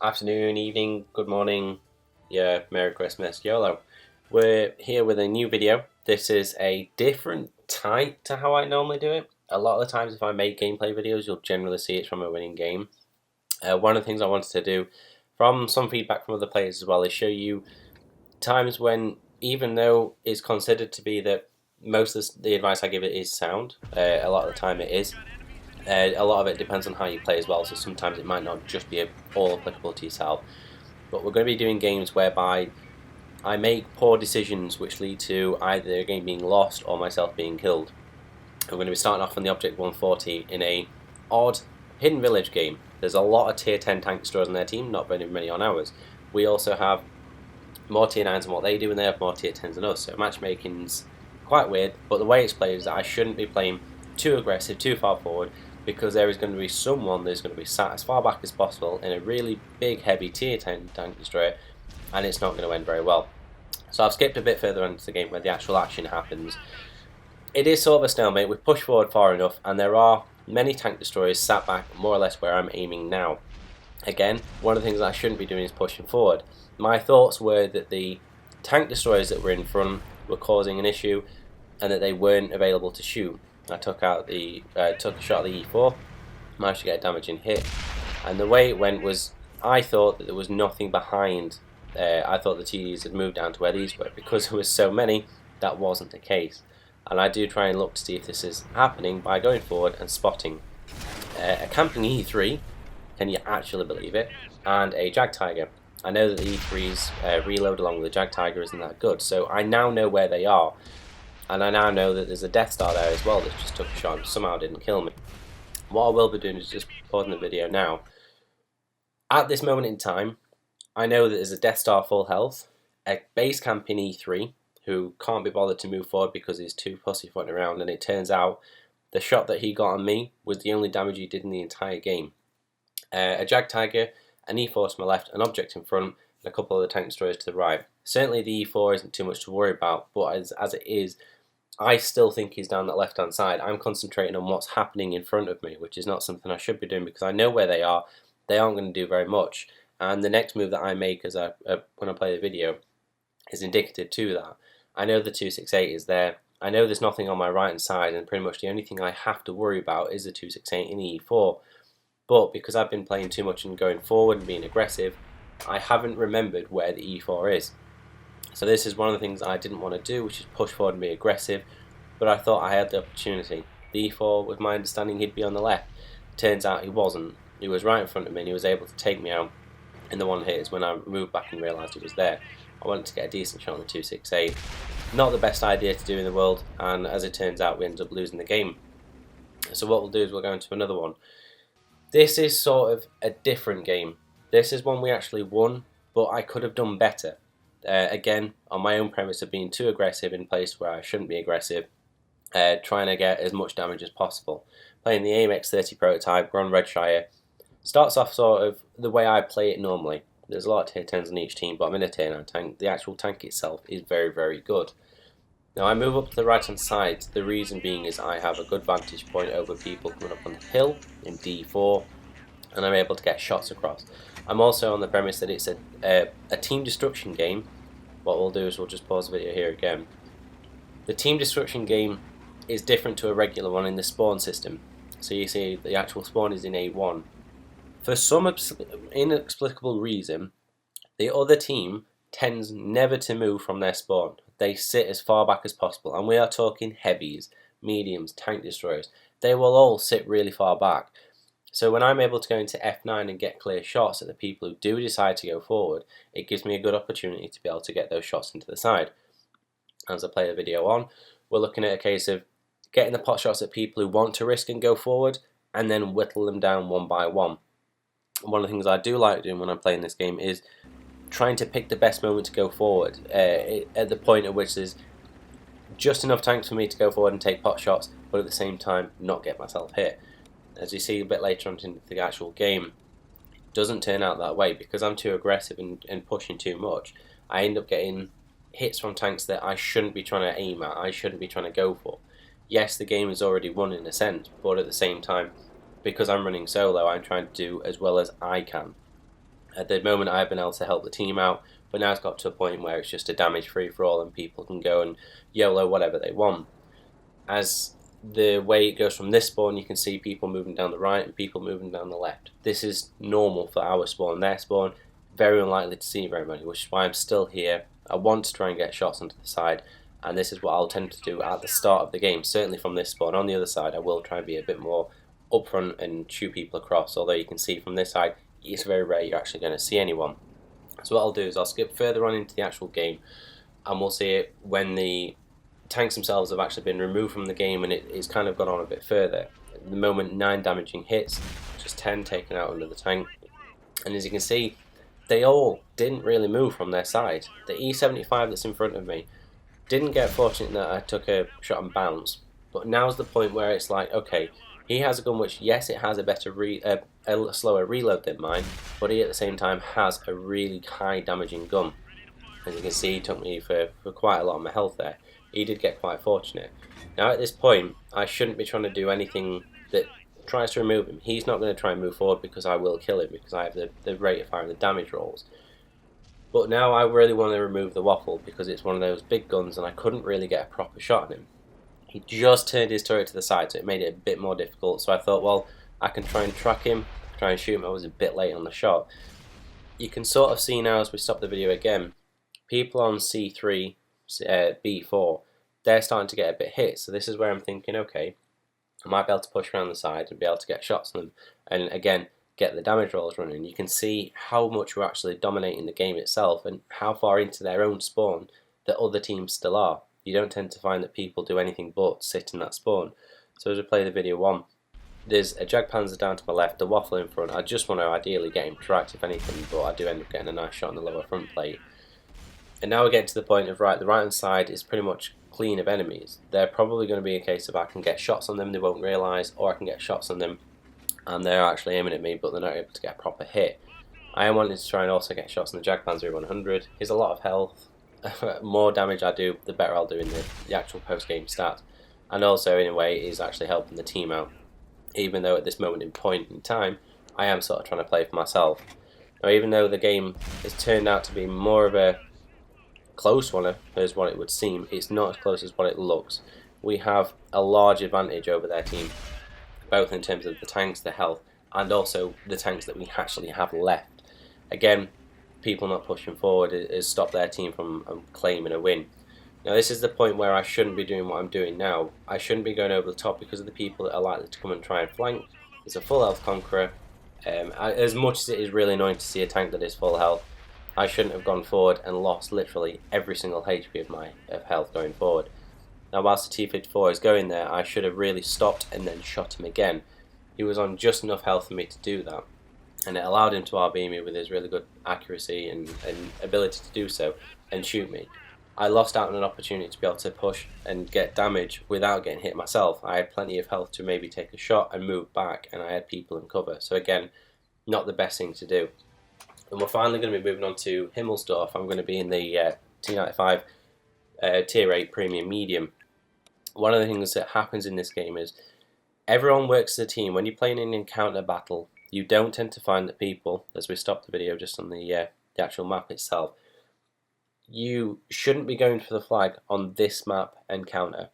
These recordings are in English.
afternoon, evening, good morning, yeah, Merry Christmas, YOLO. We're here with a new video. This is a different type to how I normally do it. A lot of the times if I make gameplay videos, you'll generally see it's from a winning game. One of the things I wanted to do, from some feedback from other players as well, is show you times when, even though it's considered to be that most of the advice I give it is sound, a lot of the time it is. A lot of it depends on how you play as well, so sometimes it might not just be all applicable to yourself. But we're going to be doing games whereby I make poor decisions which lead to either a game being lost or myself being killed. I'm going to be starting off on the Object 140 in a odd hidden village game. There's a lot of tier 10 tank destroyers on their team, not very many on ours. We also have more tier 9s than what they do, and they have more tier 10s than us, so matchmaking's quite weird. But the way it's played is that I shouldn't be playing too aggressive, too far forward, because there is going to be someone that's going to be sat as far back as possible in a really big, heavy tier 10 tank destroyer, and it's not going to end very well. So I've skipped a bit further into the game where the actual action happens. It is sort of a stalemate. We've pushed forward far enough, and there are many tank destroyers sat back more or less where I'm aiming now. Again, one of the things that I shouldn't be doing is pushing forward. My thoughts were that the tank destroyers that were in front were causing an issue, and that they weren't available to shoot. I took a shot at the E4, managed to get a damaging hit, and the way it went was I thought that there was nothing behind. I thought the TDs had moved down to where these were. Because there was so many, that wasn't the case. And I do try and look to see if this is happening by going forward and spotting a camping E3, can you actually believe it, and a Jag Tiger. I know that the E3's reload along with the Jag Tiger isn't that good, so I now know where they are. And I now know that there's a Death Star there as well that just took a shot and somehow didn't kill me. What I will be doing is just pausing the video now. At this moment in time, I know that there's a Death Star full health, a base camp in E3, who can't be bothered to move forward because he's too pussyfooting around, and it turns out the shot that he got on me was the only damage he did in the entire game. A Jag Tiger, an E4 to my left, an object in front, and a couple of the tank destroyers to the right. Certainly the E4 isn't too much to worry about, but as it is, I still think he's down that left-hand side. I'm concentrating on what's happening in front of me, which is not something I should be doing because I know where they are. They aren't going to do very much. And the next move that I make when I play the video is indicative to that. I know the 268 is there. I know there's nothing on my right-hand side, and pretty much the only thing I have to worry about is the 268 in the E4. But because I've been playing too much and going forward and being aggressive, I haven't remembered where the E4 is. So this is one of the things I didn't want to do, which is push forward and be aggressive, but I thought I had the opportunity. The E4, with my understanding, he'd be on the left. Turns out he wasn't. He was right in front of me and he was able to take me out in the one hit. Is when I moved back and realised he was there. I wanted to get a decent shot on the 268. Not the best idea to do in the world, and as it turns out we ended up losing the game. So what we'll do is we'll go into another one. This is sort of a different game. This is one we actually won, but I could have done better. Again, on my own premise of being too aggressive in a place where I shouldn't be aggressive, trying to get as much damage as possible. Playing the AMX-30 prototype, we're on Redshire. Starts off sort of the way I play it normally. There's a lot of tier 10s on each team, but I'm in a tier 9 tank. The actual tank itself is very, very good. Now I move up to the right hand side, the reason being is I have a good vantage point over people coming up on the hill in D4, and I'm able to get shots across. I'm also on the premise that it's a team destruction game. What we'll do is we'll just pause the video here again. The team destruction game is different to a regular one in the spawn system. So you see the actual spawn is in A1. For some inexplicable reason, the other team tends never to move from their spawn. They sit as far back as possible, and we are talking heavies, mediums, tank destroyers. They will all sit really far back. So when I'm able to go into F9 and get clear shots at the people who do decide to go forward, it gives me a good opportunity to be able to get those shots into the side. As I play the video on, we're looking at a case of getting the pot shots at people who want to risk and go forward, and then whittle them down one by one. One of the things I do like doing when I'm playing this game is trying to pick the best moment to go forward, at the point at which there's just enough tanks for me to go forward and take pot shots, but at the same time not get myself hit. As you see a bit later on in the actual game, it doesn't turn out that way because I'm too aggressive and pushing too much. I end up getting hits from tanks that I shouldn't be trying to aim at, I shouldn't be trying to go for. Yes, the game is already won in a sense, but at the same time, because I'm running solo, I'm trying to do as well as I can. At the moment I've been able to help the team out, but now it's got to a point where it's just a damage free for all and people can go and YOLO whatever they want. As the way it goes from this spawn, you can see people moving down the right and people moving down the left. This is normal for our spawn. Their spawn, very unlikely to see very many, which is why I'm still here. I want to try and get shots onto the side, and this is what I'll tend to do at the start of the game, certainly from this spawn. On the other side, I will try and be a bit more upfront and shoot people across, although you can see from this side, it's very rare you're actually going to see anyone. So what I'll do is I'll skip further on into the actual game, and we'll see it when the tanks themselves have actually been removed from the game and it's kind of gone on a bit further. At the moment, 9 damaging hits, just 10 taken out under the tank, and as you can see, they all didn't really move from their side. The E75 that's in front of me didn't get fortunate that I took a shot and bounce, but now's the point where it's like, okay, he has a gun which, yes, it has a better a slower reload than mine, but he at the same time has a really high damaging gun. As you can see, he took me for quite a lot of my health there. He did get quite fortunate. Now at this point, I shouldn't be trying to do anything that tries to remove him. He's not going to try and move forward because I will kill him, because I have the rate of fire and the damage rolls. But now I really want to remove the waffle because it's one of those big guns and I couldn't really get a proper shot on him. He just turned his turret to the side, so it made it a bit more difficult. So I thought, well, I can try and track him, try and shoot him. I was a bit late on the shot. You can sort of see now as we stop the video again, people on C3, B4, they're starting to get a bit hit. So this is where I'm thinking, okay, I might be able to push around the side and be able to get shots on them. And again, get the damage rolls running. You can see how much we're actually dominating the game itself and how far into their own spawn that other teams still are. You don't tend to find that people do anything but sit in that spawn. So as we play the video 1, there's a Jagdpanzer down to my left, a waffle in front. I just want to ideally get him tracked if anything, but I do end up getting a nice shot on the lower front plate. And now we're getting to the point of, the right hand side is pretty much clean of enemies. They're probably going to be a case of I can get shots on them, they won't realise, or I can get shots on them and they're actually aiming at me but they're not able to get a proper hit. I am wanting to try and also get shots on the Jagdpanzer 100. He's a lot of health. More damage I do, the better I'll do in the actual post-game stats. And also, in a way, is actually helping the team out. Even though at this moment in point in time, I am sort of trying to play for myself. Now, even though the game has turned out to be more of a close one as what it would seem, it's not as close as what it looks. We have a large advantage over their team, both in terms of the tanks, the health, and also the tanks that we actually have left. Again, people not pushing forward has stopped their team from claiming a win. Now this is the point where I shouldn't be doing what I'm doing now. I shouldn't be going over the top because of the people that are likely to come and try and flank. It's a full health conqueror. As much as it is really annoying to see a tank that is full health, I shouldn't have gone forward and lost literally every single HP of health going forward. Now whilst the T-54 is going there, I should have really stopped and then shot him again. He was on just enough health for me to do that, and it allowed him to RB me with his really good accuracy and ability to do so and shoot me. I lost out on an opportunity to be able to push and get damage without getting hit myself. I had plenty of health to maybe take a shot and move back, and I had people in cover. So again, not the best thing to do. And we're finally going to be moving on to Himmelsdorf. I'm going to be in the T95 Tier 8 Premium Medium. One of the things that happens in this game is everyone works as a team. When you're playing an encounter battle, you don't tend to find that people, as we stop the video just on the actual map itself, you shouldn't be going for the flag on this map encounter,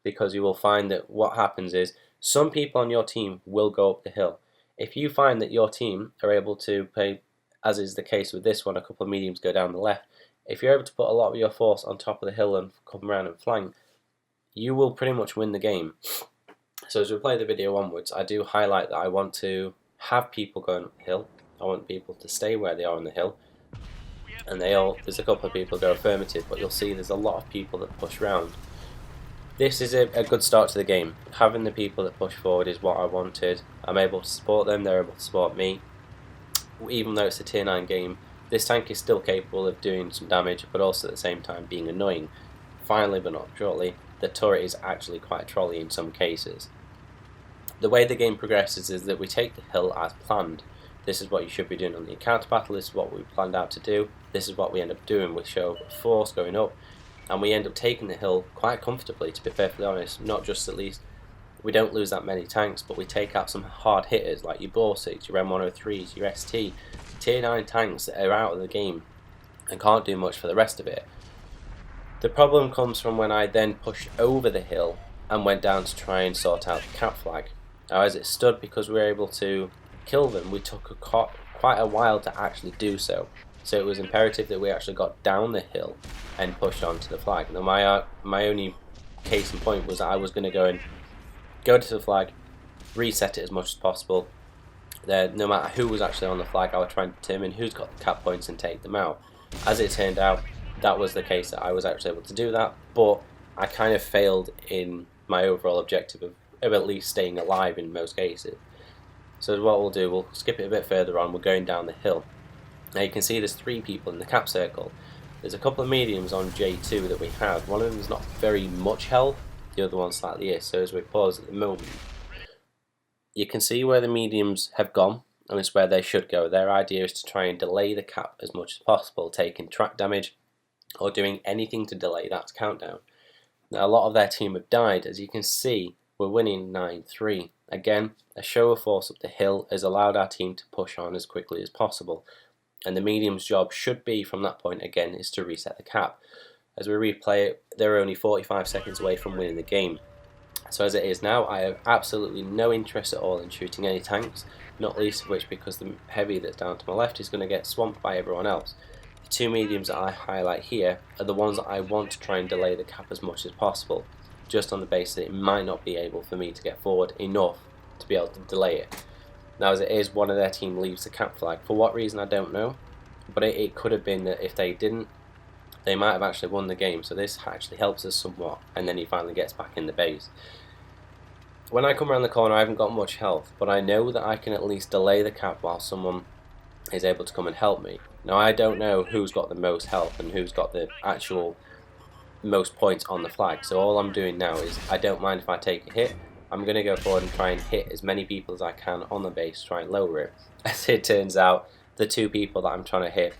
because you will find that what happens is some people on your team will go up the hill. If you find that your team are able to play, as is the case with this one, a couple of mediums go down the left, if you're able to put a lot of your force on top of the hill and come around and flank, you will pretty much win the game. So as we play the video onwards, I do highlight that I want to have people going up the hill. I want people to stay where they are on the hill. And there's a couple of people go affirmative, but you'll see there's a lot of people that push round. This is a good start to the game. Having the people that push forward is what I wanted. I'm able to support them, they're able to support me. Even though it's a tier 9 game, this tank is still capable of doing some damage, but also at the same time being annoying. Finally, but not shortly, the turret is actually quite a trolley in some cases. The way the game progresses is that we take the hill as planned. This is what you should be doing on the encounter battle, this is what we planned out to do, this is what we end up doing. We show force going up, and we end up taking the hill quite comfortably, to be perfectly honest. Not just, at least, we don't lose that many tanks, but we take out some hard hitters like your Borsix, your M103s, your ST, tier 9 tanks that are out of the game and can't do much for the rest of it. The problem comes from when I then pushed over the hill and went down to try and sort out the cap flag. Now as it stood, because we were able to kill them, we took quite a while to actually do so. So it was imperative that we actually got down the hill and pushed onto the flag. Now my only case in point was that I was going to go to the flag, reset it as much as possible. No matter who was actually on the flag, I would try and determine who's got the cap points and take them out. As it turned out, that was the case, that I was actually able to do that, but I kind of failed in my overall objective of at least staying alive in most cases. So what we'll do, we'll skip it a bit further on, we're going down the hill. Now you can see there's 3 people in the cap circle. There's a couple of mediums on J2 that we have. One of them is not very much health, the other one slightly is. So as we pause at the moment, you can see where the mediums have gone, and it's where they should go. Their idea is to try and delay the cap as much as possible, taking track damage or doing anything to delay that countdown. Now a lot of their team have died. As you can see, we're winning 9-3. Again, a show of force up the hill has allowed our team to push on as quickly as possible. And the medium's job should be, from that point again, is to reset the cap. As we replay it, they're only 45 seconds away from winning the game. So as it is now, I have absolutely no interest at all in shooting any tanks, not least of which because the heavy that's down to my left is going to get swamped by everyone else. The 2 mediums that I highlight here are the ones that I want to try and delay the cap as much as possible, just on the basis that it might not be able for me to get forward enough to be able to delay it. Now as it is, one of their team leaves the cap flag. For what reason I don't know, but it could have been that if they didn't, they might have actually won the game, so this actually helps us somewhat, and then he finally gets back in the base. When I come around the corner, I haven't got much health, but I know that I can at least delay the cap while someone is able to come and help me. Now I don't know who's got the most health and who's got the actual most points on the flag, so all I'm doing now is, I don't mind if I take a hit. I'm going to go forward and try and hit as many people as I can on the base, try and lower it. As it turns out, the 2 people that I'm trying to hit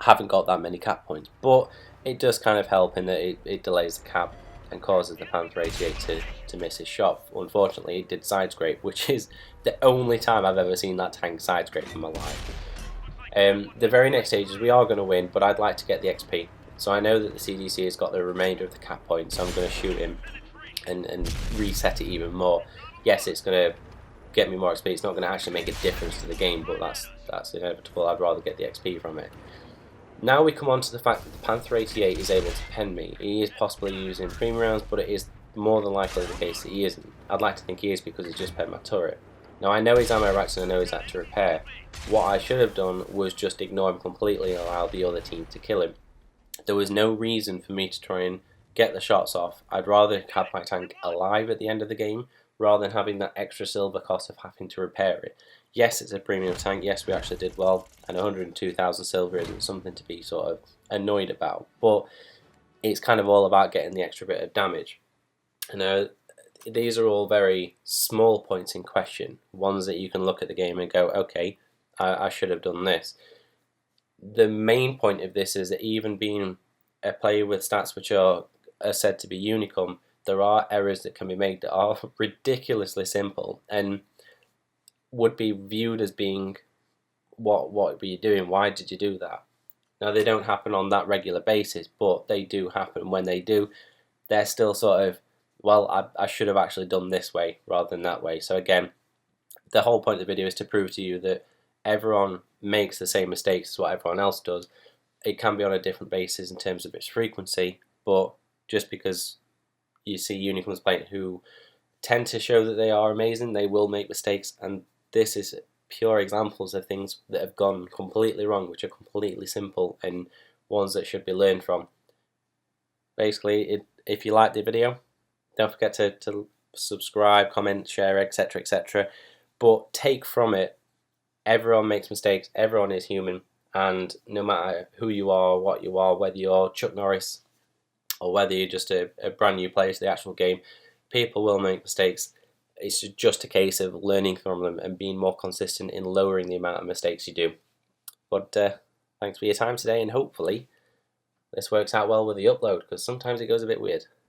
haven't got that many cap points, but it does kind of help in that it delays the cap and causes the Panther 88 to miss his shot. Unfortunately, it did side scrape, which is the only time I've ever seen that tank side scrape in my life. The very next stages we are going to win, but I'd like to get the XP. So I know that the CDC has got the remainder of the cap points, so I'm going to shoot him and reset it even more. Yes, it's going to get me more XP. It's not going to actually make a difference to the game, but that's inevitable. I'd rather get the XP from it. Now we come on to the fact that the Panther 88 is able to pen me. He is possibly using premium rounds, but it is more than likely the case that he isn't. I'd like to think he is because he's just penned my turret. Now I know his ammo racks and I know he's at to repair. What I should have done was just ignore him completely and allow the other team to kill him. There was no reason for me to try and get the shots off. I'd rather have my tank alive at the end of the game rather than having that extra silver cost of having to repair it. Yes, it's a premium tank, yes we actually did well, and 102,000 silver isn't something to be sort of annoyed about, but it's kind of all about getting the extra bit of damage. And these are all very small points in question, ones that you can look at the game and go, okay, I should have done this. The main point of this is that even being a player with stats which are said to be unicum, there are errors that can be made that are ridiculously simple and would be viewed as being, what were you doing, why did you do that? Now they don't happen on that regular basis, but they do happen. When they do, they're still sort of, well, I should have actually done this way rather than that way. So again, the whole point of the video is to prove to you that everyone makes the same mistakes as what everyone else does. It can be on a different basis in terms of its frequency, but just because you see unicums playing who tend to show that they are amazing, they will make mistakes, and this is pure examples of things that have gone completely wrong, which are completely simple and ones that should be learned from. Basically, if you like the video, don't forget to subscribe, comment, share, etc, etc. But take from it, everyone makes mistakes, everyone is human, and no matter who you are, what you are, whether you're Chuck Norris or whether you're just a brand new player to the actual game, people will make mistakes. It's just a case of learning from them and being more consistent in lowering the amount of mistakes you do. But thanks for your time today, and hopefully this works out well with the upload, because sometimes it goes a bit weird.